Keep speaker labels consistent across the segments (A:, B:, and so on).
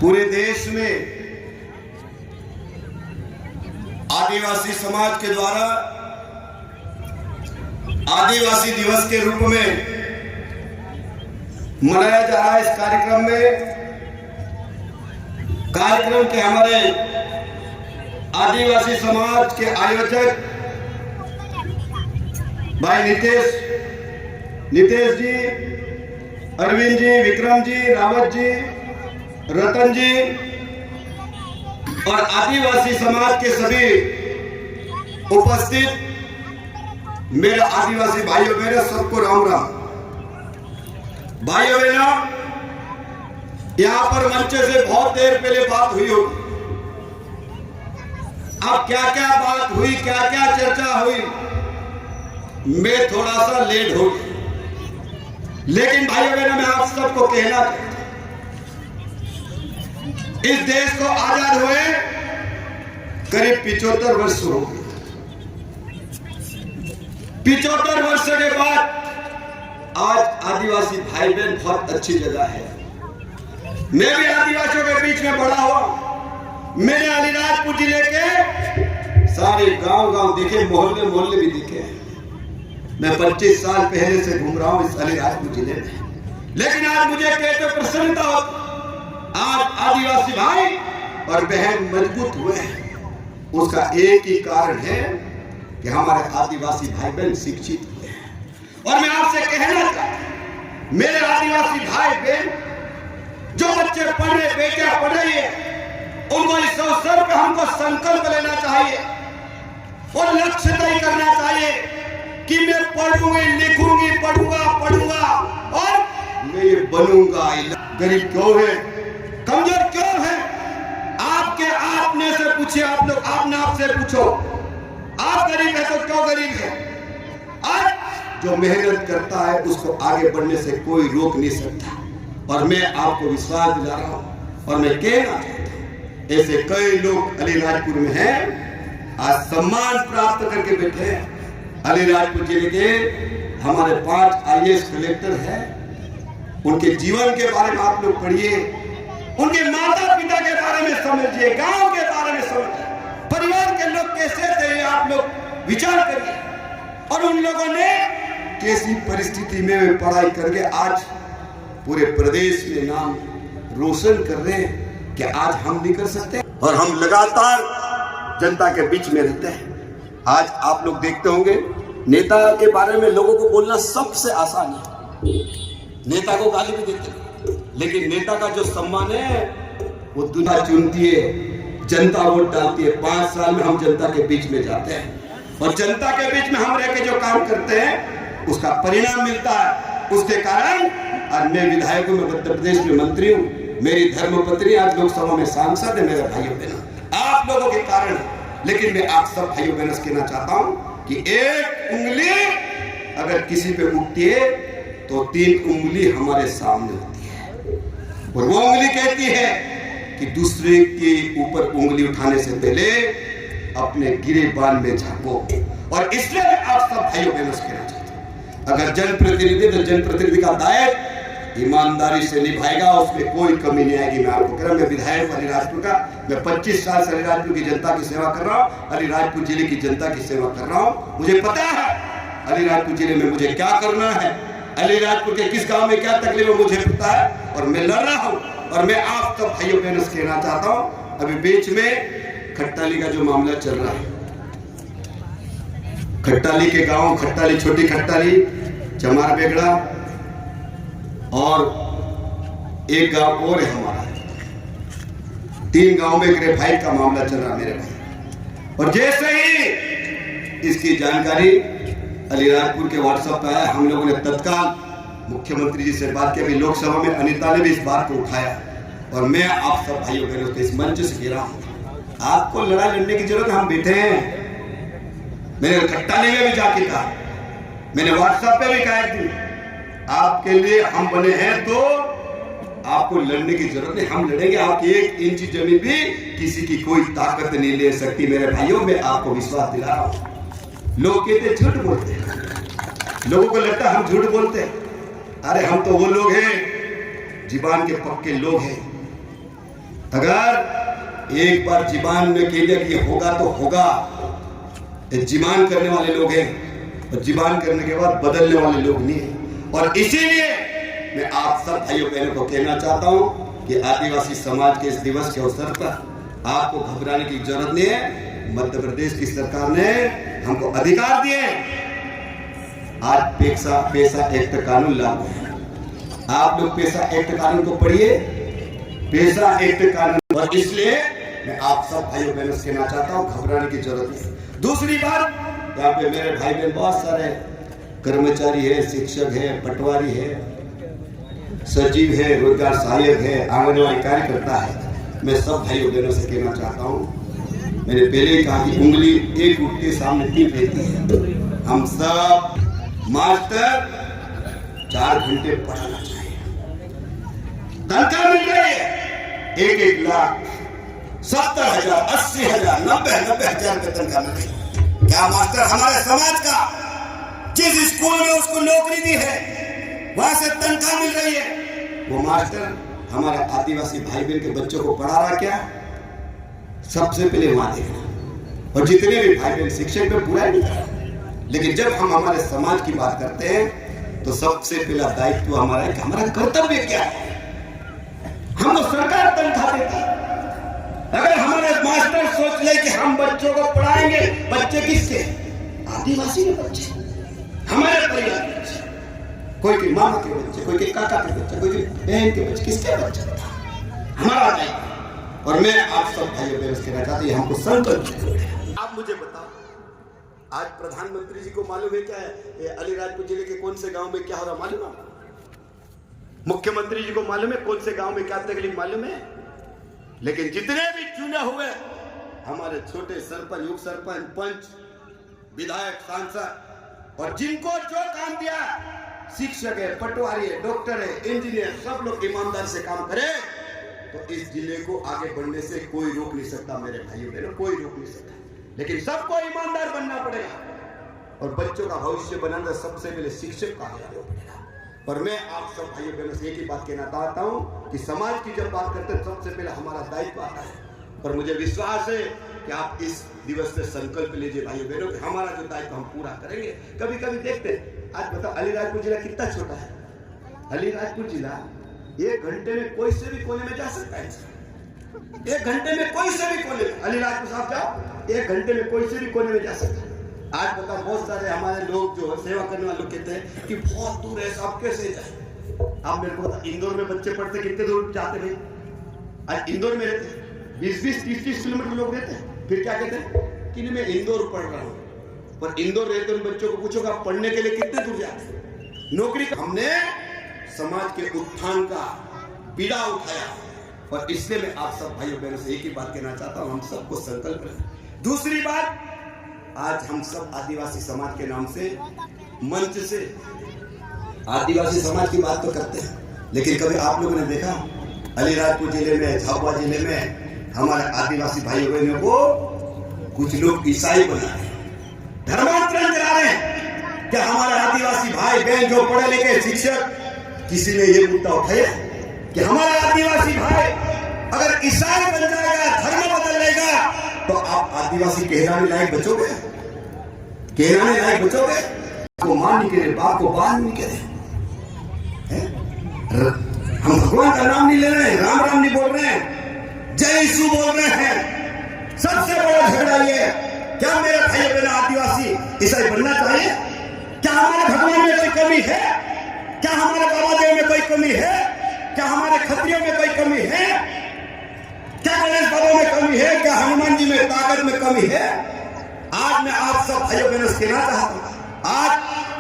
A: पूरे देश में आदिवासी समाज के द्वारा आदिवासी दिवस के रूप में मनाया जा रहा है। इस कार्यक्रम के हमारे आदिवासी समाज के आयोजक भाई नितेश जी, अरविंद जी, विक्रम जी, रावत जी, रतन जी और आदिवासी समाज के सभी उपस्थित मेरे आदिवासी भाइयों बहनों, सबको राम राम। भाइयों बहनों, यहां पर मंच से बहुत देर पहले बात हुई होगी। अब क्या क्या बात हुई, क्या क्या चर्चा हुई, मैं थोड़ा सा लेट हो गया, लेकिन भाइयों बहनों मैं आप सबको कहना चाहता हूं, इस देश को आजाद हुए करीब 75 वर्ष हो गए। 75 वर्ष के बाद आज आदिवासी भाई बहन बहुत अच्छी जगह है। मैं भी आदिवासियों के बीच में बड़ा हुआ। मैंने अलीराजपुर जिले के सारे गांव देखे, मोहल्ले भी देखे। मैं 25 साल पहले से घूम रहा हूं इस अलीराजपुर जिले में, लेकिन आज मुझे कहते प्रसन्नता होती, आज आदिवासी भाई और बहन मजबूत हुए हैं। उसका एक ही कारण है कि हमारे आदिवासी भाई बहन शिक्षित हुए हैं। और मैं आपसे कहना चाहता हूं, मेरे आदिवासी भाई बहन, जो बच्चे पढ़ रहे, बेटियां पढ़ रही है, उनको इस अवसर पर हमको संकल्प लेना चाहिए और लक्ष्य तय करना चाहिए कि मैं पढ़ूंगी, लिखूंगी, पढ़ूंगा और मैं ये बनूंगा। गरीब क्यों है, कमजोर क्यों है, आपने से पूछिए। आप लोग आपने आपसे पूछो, आप गरीब है तो क्यों गरीब है? आज जो मेहनत करता है उसको आगे बढ़ने से कोई रोक नहीं सकता। और मैं आपको विश्वास दिला रहा हूं और मैं कहना चाहता हूं, ऐसे कई लोग अलीराजपुर में हैं, आज सम्मान प्राप्त करके बैठे हैं। अलीराजपुर जिले के हमारे 5 IAS कलेक्टर हैं। उनके जीवन के बारे में आप लोग पढ़िए, उनके माता पिता के बारे में समझिए, गांव के बारे में समझिए, परिवार के लोग कैसे थे आप लोग विचार करिए। और उन लोगों ने कैसी परिस्थिति में पढ़ाई करके आज पूरे प्रदेश में नाम रोशन कर रहे हैं कि आज हम नहीं कर सकते। और हम लगातार जनता के बीच में रहते हैं। आज आप लोग देखते होंगे, नेता के बारे में लोगों को बोलना सबसे आसान है। नेता को गाली भी देते हैं, लेकिन नेता का जो सम्मान है वो दुनिया चुनती है, जनता वोट डालती है। 5 साल में हम जनता के बीच में जाते हैं और जनता के बीच में हम रह के जो काम करते हैं उसका परिणाम मिलता है। उसके कारण आज मैं विधायक हूं, मैं मध्य प्रदेश में मंत्री हूं, मेरी धर्मपत्नी आज लोकसभा में सांसद है। मेरे भाइयों बहनों, आप लोगों के कारण। लेकिन मैं आप सब भाइयों बहनों से कहना चाहता हूं कि एक उंगली अगर किसी पे उठती है तो 3 उंगली हमारे सामने होती है। और वो उंगली कहती है कि दूसरे के ऊपर उंगली उठाने से पहले अपने गिरेबान में झांको। और इसलिए आप सब भाइयों बहनों से कहना चाहता हूं, अगर जनप्रतिनिधि तो जनप्रतिनिधि का दायित्व ईमानदारी से निभाएगा, उसमें कोई कमी नहीं आएगी। मैं आपको कह रहा हूं, मैं विधायक अलीराजपुर का, मैं 25 साल से अलीराजपुर की जनता की सेवा कर रहा हूं, अलीराजपुर जिले की जनता की सेवा कर रहा हूं। मुझे पता है अलीराजपुर जिले में मुझे क्या करना है, अलीराजपुर के किस गांव में क्या तकलीफ है मुझे पता है, और मैं लड़ रहा हूं। और मैं आप सब भाइयों बहनों से कहना चाहता हूं, अभी बीच में खट्टाली का जो मामला चल रहा है, खट्टाली के गांव, खट्टाली, छोटी खट्टाली, चमार बेगड़ा और एक गांव और है हमारा, 3 गांव में ग्रेफाइट का मामला चल रहा मेरे भाई। और जैसे ही इसकी जानकारी अलीराजपुर के व्हाट्सएप पे आया, हम लोगों ने तत्काल मुख्यमंत्री जी से बात की। अभी लोकसभा में अनिता ने भी इस बात को उठाया। और मैं आप सब भाइयों बहनों को इस मंच से कह रहा हूं, आपको लड़ाई लड़ने की जरूरत है, हम बैठे हैं। मैंने खट्टाली में भी जाके कहा, मैंने व्हाट्सएप पे भी कहा कि आपके लिए हम बने हैं तो आपको लड़ने की जरूरत नहीं, हम लड़ेंगे। आपकी 1 इंच जमीन भी किसी की कोई ताकत नहीं ले सकती। मेरे भाइयों, मैं आपको विश्वास दिला रहा हूं। लोग कहते झूठ बोलते हैं, लोगों को लगता है हम झूठ बोलते हैं। अरे हम तो वो लोग हैं, जीवान के पक्के लोग हैं। अगर एक बार जीवान में कह दिया कि होगा तो होगा, जीवान करने वाले लोग हैं और जीवान करने के बाद बदलने वाले लोग नहीं है। और इसीलिए मैं आप सब भाइयों बहनों को कहना चाहता हूं कि आदिवासी समाज के इस दिवस के अवसर पर आपको घबराने की जरूरत नहीं है। मध्य प्रदेश की सरकार ने हमको अधिकार दिए। आज पैसा एक्ट कानून लागू है। आप लोग पैसा एक्ट कानून को पढ़िए, पैसा एक्ट कानून। और इसलिए मैं आप सब भाइयों बहनों से कहना चाहता हूं घबराने की जरूरत नहीं। दूसरी बात, यहाँ पे मेरे भाई बहन बहुत सारे कर्मचारी है, शिक्षक है, पटवारी है, सचिव है, रोजगार सहायक है, आंगनबाड़ी कार्यकर्ता है। मैं सब भाइयों बहनों से कहना चाहता हूँ, मैंने पहले ही कहा कि उंगली एक उठ के सामने तीन रहती है। हम सब मास्टर 4 घंटे पढ़ाना चाहिए। तनख्वाह मिल रही है 1-1 लाख, 70,000, 80,000, 90,000 का तनख्वाह मिल रही है। क्या मास्टर हमारे समाज का जिस स्कूल में उसको नौकरी दी है वहां से तनख्वाह मिल रही है, वो मास्टर हमारे आदिवासी भाई बहन के बच्चों को पढ़ा रहा क्या? सबसे पहले वहां देखना। और जितने भी भाई बहन शिक्षक में बुराई नहीं करते, लेकिन जब हम हमारे समाज की बात करते हैं तो सबसे पहला दायित्व हमारा है कि हमारा कर्तव्य क्या है। हमको सरकार तनख्वाह देती है। अगर हमारे मास्टर सोच ले कि हम बच्चों को पढ़ाएंगे, बच्चे किसके? आदिवासी के बच्चे, हमारे परिवार के बच्चे, कोई के मामा के बच्चे, कोई के काका के बच्चे, कोई के बहन के बच्चे, किसके बच्चे? हमारा दायित्व। और मैं आप सब भाइयों बहनों से कहना चाहती हूं, हमको संकल्प। आप मुझे बताओ, आज प्रधानमंत्री जी को मालूम है क्या है अलीराजपुर जिले के कौन से गांव में क्या हो रहा मालूम है? मुख्यमंत्री जी को मालूम है कौन से गांव में क्या तकलीफ मालूम है? लेकिन जितने भी चुने हुए हमारे छोटे सरपंच, उप सरपंच, पंच, विधायक, सांसद और जिनको जो काम दिया, शिक्षक है, पटवारी है, डॉक्टर है, इंजीनियर, सब लोग ईमानदार से काम करें तो इस जिले को आगे बढ़ने से कोई रोक नहीं सकता। मेरे भाइयों बहनों, कोई रोक नहीं सकता। लेकिन सबको ईमानदार बनना पड़ेगा और बच्चों का भविष्य बनाना सबसे पहले शिक्षक का आगे पड़ेगा। और मैं आप सब भाइयों बहनों से एक ही बात कहना चाहता हूँ कि समाज की जब बात करते हैं सबसे पहले हमारा दायित्व आता है। और मुझे विश्वास है कि आप इस दिवस से संकल्प लीजिए भाइयों बहनों कि हमारा जो दायित्व हम पूरा करेंगे। कभी कभी देखते हैं, आज बताओ अलीराजपुर जिला कितना छोटा है। अलीराजपुर जिला 1 घंटे में कोई से भी कोने में जा सकता है। 1 घंटे में कोई से भी कोने में, अलीराजपुर साहब जाओ, 1 घंटे में कोई से भी कोने में जा सकता है। आज बताओ बहुत सारे हमारे लोग जो सेवा करने वाले लोग कहते हैं कि बहुत दूर है, सब कैसे जाए। आप मेरे को इंदौर में बच्चे पढ़ते कितने दूर जाते भाई? आज इंदौर में रहते 20-20, 30-30 किलोमीटर लोग रहते हैं, फिर क्या कहते हैं कि मैं इंदौर पढ़ रहा हूँ। पर इंदौर रहते उन बच्चों को पूछोगे आप पढ़ने के लिए कितने दूर जाते हैं? नौकरी। हमने समाज के उत्थान का बीड़ा उठाया और इसलिए मैं आप सब भाइयों बहनों से एक ही बात कहना चाहता हूँ, हम सबको संकल्प लें। दूसरी बात, आज हम सब आदिवासी समाज के नाम से मंच से आदिवासी समाज की बात तो करते हैं, लेकिन कभी आप लोगों ने देखा अलीराजपुर जिले में, झाबुआ जिले में हमारे आदिवासी भाई बहनों को कुछ लोग ईसाई बना रहे हैं, धर्मांतरण करा रहे हैं। क्या हमारे आदिवासी भाई बहन जो पढ़े लिखे शिक्षक, किसी ने ये मुद्दा उठाया कि हमारा आदिवासी भाई अगर ईसाई बन जाएगा, धर्म बदल लेगा तो आप आदिवासी कहलाने लायक बचोगे? कहलाने लायक बचोगे? को मान नहीं करे, बाप को बान नहीं करे। हम भगवान का नाम नहीं ले रहे हैं, राम राम नहीं बोल रहे हैं, जय यीशु बोल रहे हैं। सबसे बड़ा झगड़ा ये, क्या मेरे भाई बहन आदिवासी ईसाई बनना चाहिए? क्या हमारे भगवान में कोई कमी है? क्या हमारे बाबा देव में कोई कमी है? क्या हमारे क्षत्रियों में कोई कमी है? क्या गणेश बाबा में कमी है? क्या हनुमान जी में ताकत में कमी है? आज मैं आप सब भाइयों बहनों से कहना चाहता हूं, आज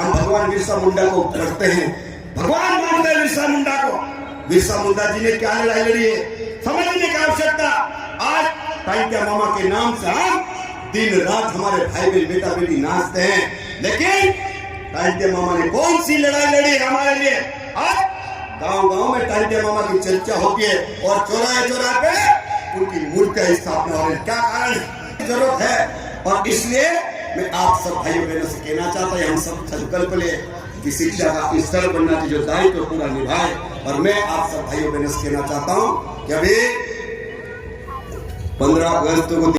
A: हम भगवान बिरसा मुंडा को पढ़ते हैं, भगवान मानते हैं बिरसा मुंडा को। बिरसा मुंडा जी ने क्या लड़ाई लड़ी है समझने की आवश्यकता। आज टाइटिया मामा के नाम से हम दिन रात हमारे भाई बहन बेटा बेटी नाचते हैं, लेकिन टाइटिया मामा ने कौन सी लड़ाई लड़ी हमारे लिए? आज गांव गांव में टाइटिया मामा की चर्चा होती है और चौराहे चौराहे पे उनकी मूर्तियां स्थापना हो रही है। क्या कारण है? जरूरत है। और इसलिए मैं आप सब भाइयों बहनों से कहना चाहता हूं, हम सब संकल्प ले कि शिक्षा का स्तर बनना चाहिए, जो दायित्व पूरा निभाए। और मैं आप सब भाइयों बहनों से कहना चाहता हूं कि अभी 15 अगस्त को